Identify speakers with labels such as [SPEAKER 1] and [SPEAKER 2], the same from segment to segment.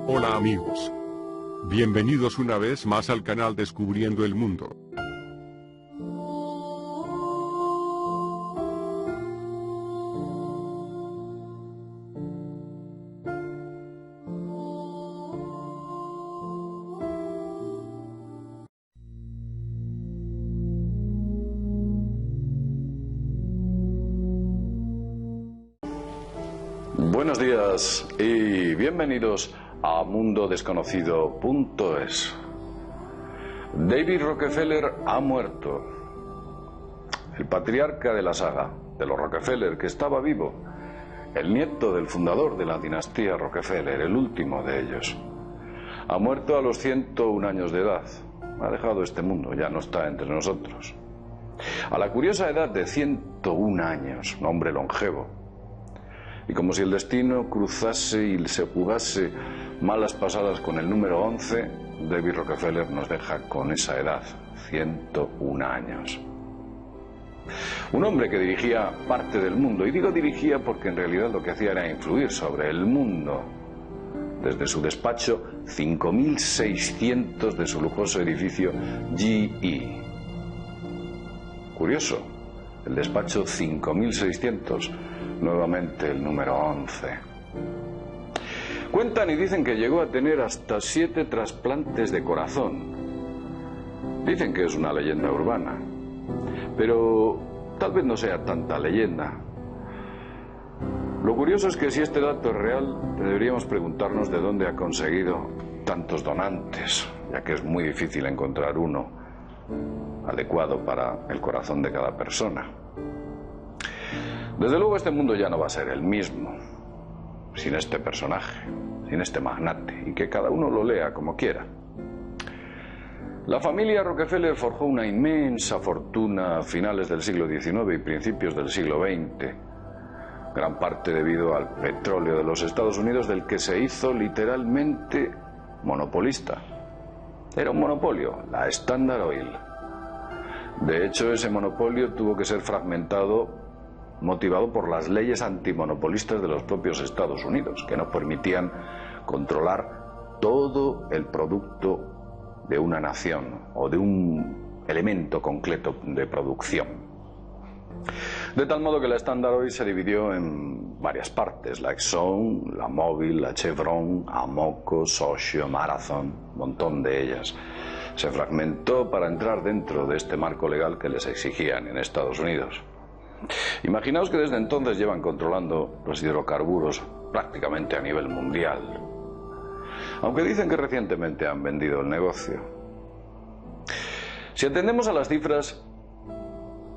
[SPEAKER 1] Hola amigos, bienvenidos una vez más al canal Descubriendo el Mundo.
[SPEAKER 2] Buenos días y bienvenidos a mundodesconocido.es. David Rockefeller ha muerto. El patriarca de la saga de los Rockefeller, que estaba vivo, el nieto del fundador de la dinastía Rockefeller, el último de ellos, ha muerto a los 101 años de edad. Ha dejado este mundo, ya no está entre nosotros. A la curiosa edad de 101 años, un hombre longevo. Y como si el destino cruzase y se jugase malas pasadas con el número 11, David Rockefeller nos deja con esa edad, 101 años. Un hombre que dirigía parte del mundo, y digo dirigía porque en realidad lo que hacía era influir sobre el mundo. Desde su despacho, 5.600 de su lujoso edificio GE. Curioso, el despacho 5.600, nuevamente el número 11. Cuentan y dicen que llegó a tener hasta 7 trasplantes de corazón. Dicen que es una leyenda urbana, pero tal vez no sea tanta leyenda. Lo curioso es que si este dato es real, deberíamos preguntarnos de dónde ha conseguido tantos donantes, ya que es muy difícil encontrar uno adecuado para el corazón de cada persona. Desde luego este mundo ya no va a ser el mismo sin este personaje, sin este magnate, y que cada uno lo lea como quiera. La familia Rockefeller forjó una inmensa fortuna a finales del siglo XIX y principios del siglo XX, gran parte debido al petróleo de los Estados Unidos, del que se hizo literalmente monopolista. Era un monopolio, la Standard Oil. De hecho, ese monopolio tuvo que ser fragmentado, motivado por las leyes antimonopolistas de los propios Estados Unidos, que no permitían controlar todo el producto de una nación o de un elemento concreto de producción. De tal modo que la Standard Oil se dividió en varias partes: la Exxon, la Mobil, la Chevron, Amoco, Socio, Marathon, un montón de ellas. Se fragmentó para entrar dentro de este marco legal que les exigían en Estados Unidos. Imaginaos que desde entonces llevan controlando los hidrocarburos prácticamente a nivel mundial, aunque dicen que recientemente han vendido el negocio. Si atendemos a las cifras,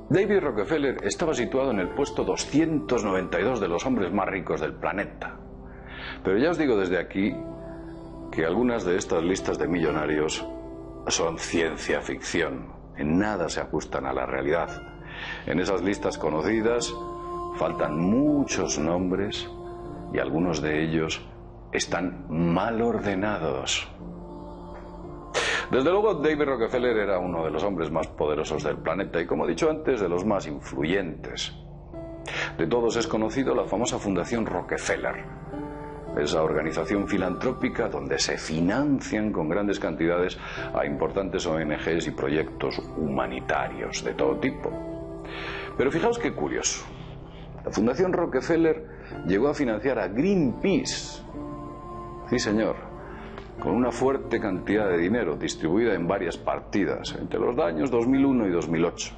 [SPEAKER 2] David Rockefeller estaba situado en el puesto 292 de los hombres más ricos del planeta. Pero ya os digo desde aquí que algunas de estas listas de millonarios son ciencia ficción, en nada se ajustan a la realidad. En esas listas conocidas faltan muchos nombres y algunos de ellos están mal ordenados. Desde luego, David Rockefeller era uno de los hombres más poderosos del planeta y, como he dicho antes, de los más influyentes. De todos es conocido la famosa Fundación Rockefeller, esa organización filantrópica donde se financian con grandes cantidades a importantes ONGs y proyectos humanitarios de todo tipo. Pero fijaos qué curioso. La Fundación Rockefeller llegó a financiar a Greenpeace. Sí, señor, con una fuerte cantidad de dinero distribuida en varias partidas entre los años 2001 y 2008.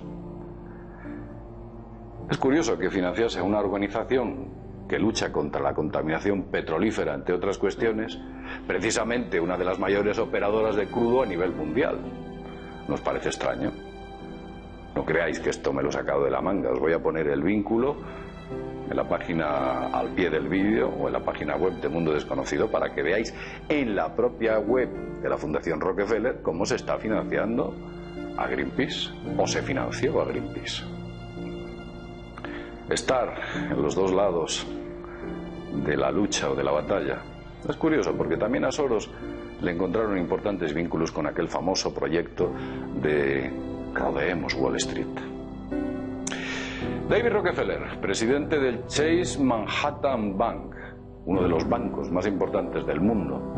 [SPEAKER 2] Es curioso que financiase a una organización que lucha contra la contaminación petrolífera, entre otras cuestiones, precisamente una de las mayores operadoras de crudo a nivel mundial. ¿Nos parece extraño? No creáis que esto me lo he sacado de la manga. Os voy a poner el vínculo en la página al pie del vídeo o en la página web de Mundo Desconocido para que veáis en la propia web de la Fundación Rockefeller cómo se está financiando a Greenpeace, o se financió a Greenpeace. Estar en los dos lados de la lucha o de la batalla es curioso, porque también a Soros le encontraron importantes vínculos con aquel famoso proyecto de Rodeemos Wall Street. David Rockefeller, presidente del Chase Manhattan Bank, uno de los bancos más importantes del mundo,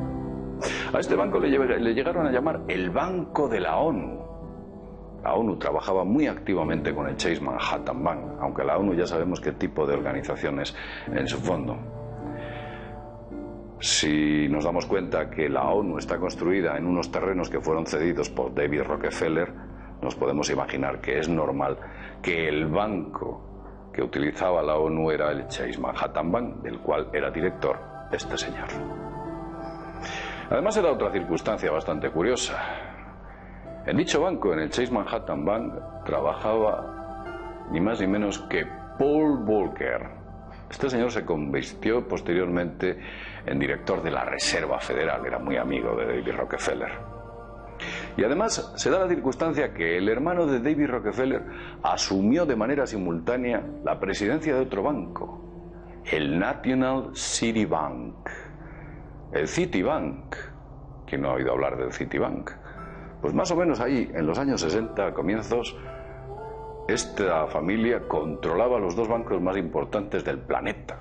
[SPEAKER 2] A este banco le llegaron a llamar el Banco de la ONU. La ONU trabajaba muy activamente con el Chase Manhattan Bank, aunque la ONU ya sabemos qué tipo de organización es en su fondo. Si nos damos cuenta que la ONU está construida en unos terrenos que fueron cedidos por David Rockefeller, nos podemos imaginar que es normal que el banco que utilizaba la ONU era el Chase Manhattan Bank, del cual era director este señor. Además, era otra circunstancia bastante curiosa. En dicho banco, en el Chase Manhattan Bank, trabajaba ni más ni menos que Paul Volcker. Este señor se convirtió posteriormente en director de la Reserva Federal, era muy amigo de David Rockefeller. Y además se da la circunstancia que el hermano de David Rockefeller asumió de manera simultánea la presidencia de otro banco, el National City Bank, el Citibank. ¿Quién no ha oído hablar del Citibank? Pues más o menos ahí, en los años 60, comienzos, esta familia controlaba los dos bancos más importantes del planeta.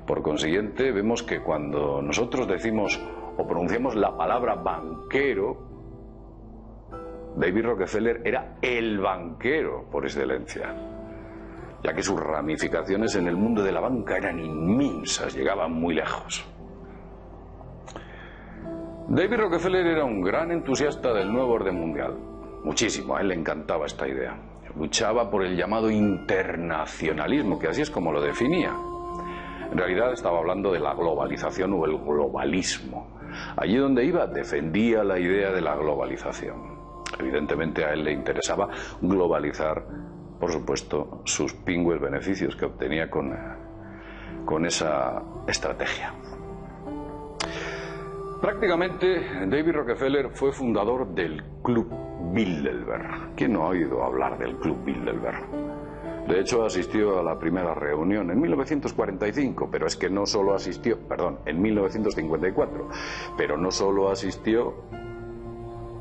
[SPEAKER 2] Por consiguiente, vemos que cuando nosotros decimos o pronunciamos la palabra banquero, David Rockefeller era el banquero por excelencia, ya que sus ramificaciones en el mundo de la banca eran inmensas, llegaban muy lejos. David Rockefeller era un gran entusiasta del nuevo orden mundial. Muchísimo, a él le encantaba esta idea. Luchaba por el llamado internacionalismo, que así es como lo definía. En realidad estaba hablando de la globalización o el globalismo. Allí donde iba defendía la idea de la globalización. Evidentemente a él le interesaba globalizar, por supuesto, sus pingües beneficios que obtenía con esa estrategia. Prácticamente, David Rockefeller fue fundador del Club Bilderberg. ¿Quién no ha oído hablar del Club Bilderberg? De hecho, asistió a la primera reunión en 1945, pero es que no solo asistió, en 1954, pero no solo asistió,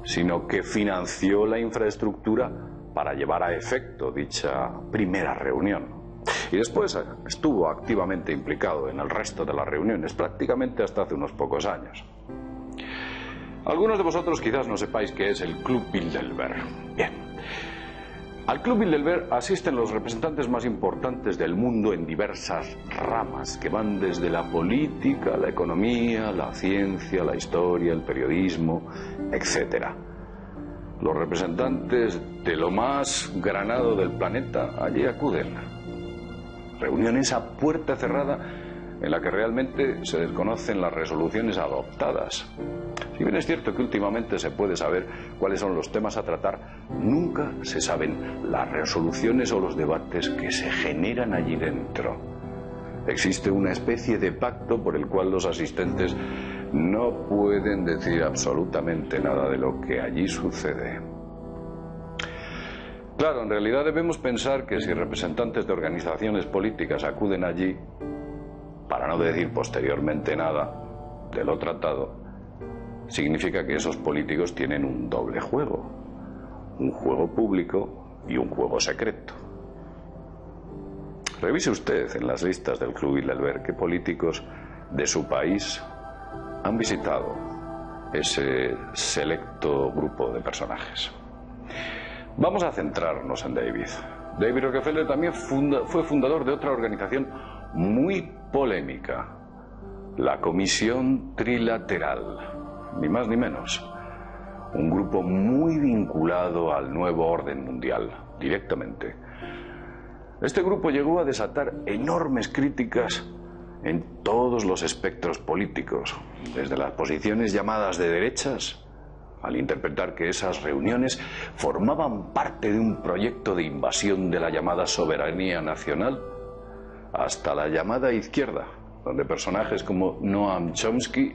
[SPEAKER 2] sino que financió la infraestructura para llevar a efecto dicha primera reunión. Y después estuvo activamente implicado en el resto de las reuniones, prácticamente hasta hace unos pocos años. Algunos de vosotros quizás no sepáis qué es el Club Bilderberg. Bien. Al Club Bilderberg asisten los representantes más importantes del mundo en diversas ramas, que van desde la política, la economía, la ciencia, la historia, el periodismo, etc. Los representantes de lo más granado del planeta allí acuden. Reuniones a puerta cerrada en la que realmente se desconocen las resoluciones adoptadas. Si bien es cierto que últimamente se puede saber cuáles son los temas a tratar, nunca se saben las resoluciones o los debates que se generan allí dentro. Existe una especie de pacto por el cual los asistentes no pueden decir absolutamente nada de lo que allí sucede. Claro, en realidad debemos pensar que si representantes de organizaciones políticas acuden allí, para no decir posteriormente nada de lo tratado, significa que esos políticos tienen un doble juego, un juego público y un juego secreto. Revise usted en las listas del Club Bilderberg qué políticos de su país han visitado ese selecto grupo de personajes. Vamos a centrarnos en David. David Rockefeller también fue fundador de otra organización muy polémica, la Comisión Trilateral, ni más ni menos. Un grupo muy vinculado al nuevo orden mundial, directamente. Este grupo llegó a desatar enormes críticas en todos los espectros políticos, desde las posiciones llamadas de derechas, al interpretar que esas reuniones formaban parte de un proyecto de invasión de la llamada soberanía nacional, hasta la llamada izquierda, donde personajes como Noam Chomsky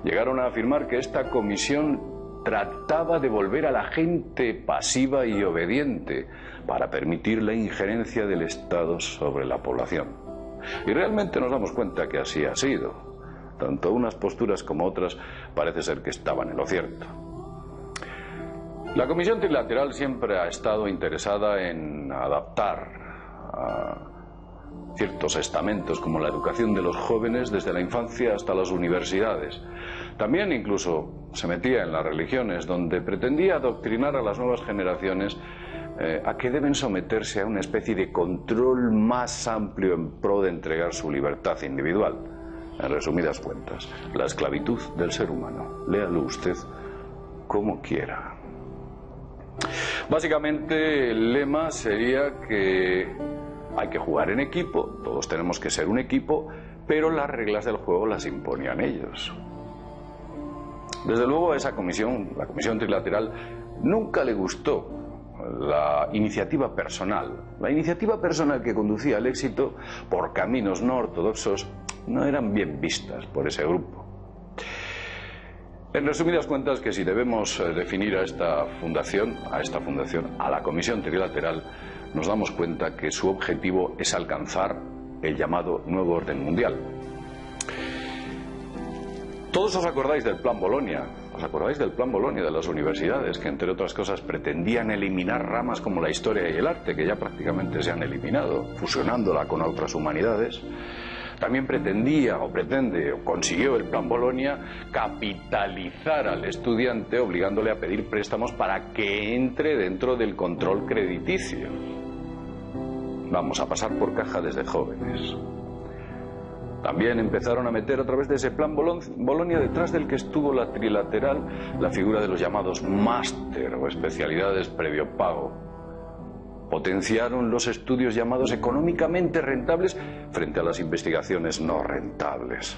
[SPEAKER 2] llegaron a afirmar que esta comisión trataba de volver a la gente pasiva y obediente para permitir la injerencia del Estado sobre la población. Y realmente nos damos cuenta que así ha sido. Tanto unas posturas como otras parece ser que estaban en lo cierto. La Comisión Trilateral siempre ha estado interesada en adaptar a ciertos estamentos como la educación de los jóvenes desde la infancia hasta las universidades, También incluso se metía en las religiones, donde pretendía adoctrinar a las nuevas generaciones a que deben someterse a una especie de control más amplio en pro de entregar su libertad individual. En resumidas cuentas, la esclavitud del ser humano. Léalo usted como quiera. Básicamente el lema sería que hay que jugar en equipo, todos tenemos que ser un equipo, pero las reglas del juego las imponían ellos. Desde luego a esa comisión, la comisión trilateral, nunca le gustó la iniciativa personal. La iniciativa personal que conducía al éxito por caminos no ortodoxos no eran bien vistas por ese grupo. En resumidas cuentas, que si debemos definir a esta fundación, a la comisión trilateral, nos damos cuenta que su objetivo es alcanzar el llamado nuevo orden mundial. Todos os acordáis del Plan Bolonia. ¿Os acordáis del Plan Bolonia de las universidades, que entre otras cosas pretendían eliminar ramas como la historia y el arte, que ya prácticamente se han eliminado, fusionándola con otras humanidades? También consiguió el Plan Bolonia capitalizar al estudiante, obligándole a pedir préstamos para que entre dentro del control crediticio. Vamos a pasar por caja desde jóvenes. También empezaron a meter a través de ese Plan Bolonia, detrás del que estuvo la trilateral, la figura de los llamados máster o especialidades previo pago. Potenciaron los estudios llamados económicamente rentables frente a las investigaciones no rentables.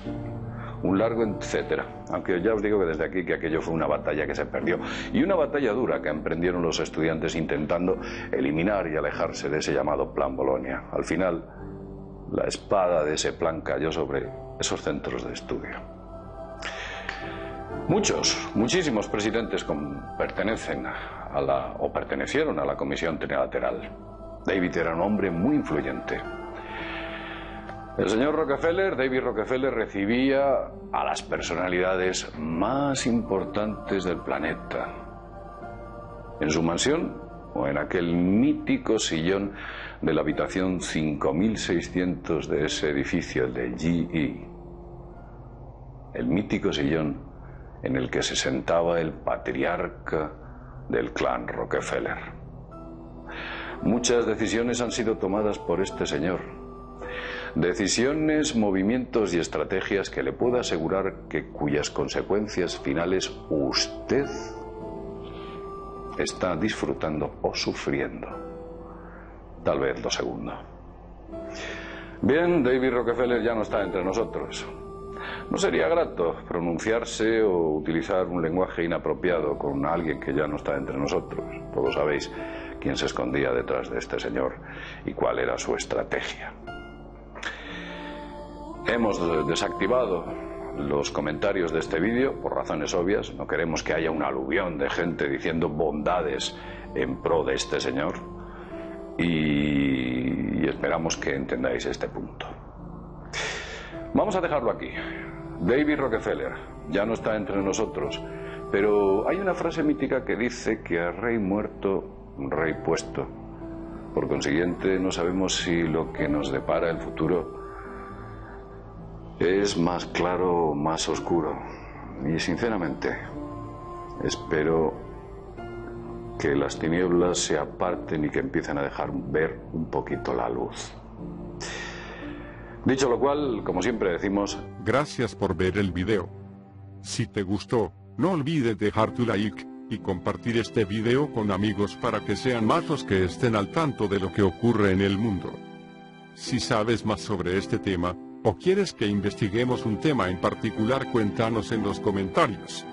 [SPEAKER 2] Un largo etcétera, aunque ya os digo que desde aquí que aquello fue una batalla que se perdió, y una batalla dura que emprendieron los estudiantes intentando eliminar y alejarse de ese llamado Plan Bolonia. Al final, la espada de ese plan cayó sobre esos centros de estudio. Muchísimos presidentes pertenecieron a la comisión trilateral. David era un hombre muy influyente. El señor David Rockefeller, recibía a las personalidades más importantes del planeta en su mansión o en aquel mítico sillón de la habitación 5600 de ese edificio, el de GE. El mítico sillón en el que se sentaba el patriarca del clan Rockefeller. Muchas decisiones han sido tomadas por este señor. Decisiones, movimientos y estrategias que le puedo asegurar que cuyas consecuencias finales usted está disfrutando o sufriendo. Tal vez lo segundo. Bien, David Rockefeller ya no está entre nosotros. No sería grato pronunciarse o utilizar un lenguaje inapropiado con alguien que ya no está entre nosotros. Todos sabéis quién se escondía detrás de este señor y cuál era su estrategia. Hemos desactivado los comentarios de este vídeo por razones obvias. No queremos que haya una aluvión de gente diciendo bondades en pro de este señor y esperamos que entendáis este punto. Vamos a dejarlo aquí. David Rockefeller ya no está entre nosotros, pero hay una frase mítica que dice que a rey muerto, rey puesto. Por consiguiente, no sabemos si lo que nos depara el futuro es más claro o más oscuro. Y sinceramente, espero que las tinieblas se aparten y que empiecen a dejar ver un poquito la luz. Dicho lo cual, como siempre decimos,
[SPEAKER 1] gracias por ver el video. Si te gustó, no olvides dejar tu like y compartir este video con amigos para que sean más los que estén al tanto de lo que ocurre en el mundo. Si sabes más sobre este tema, o quieres que investiguemos un tema en particular, cuéntanos en los comentarios.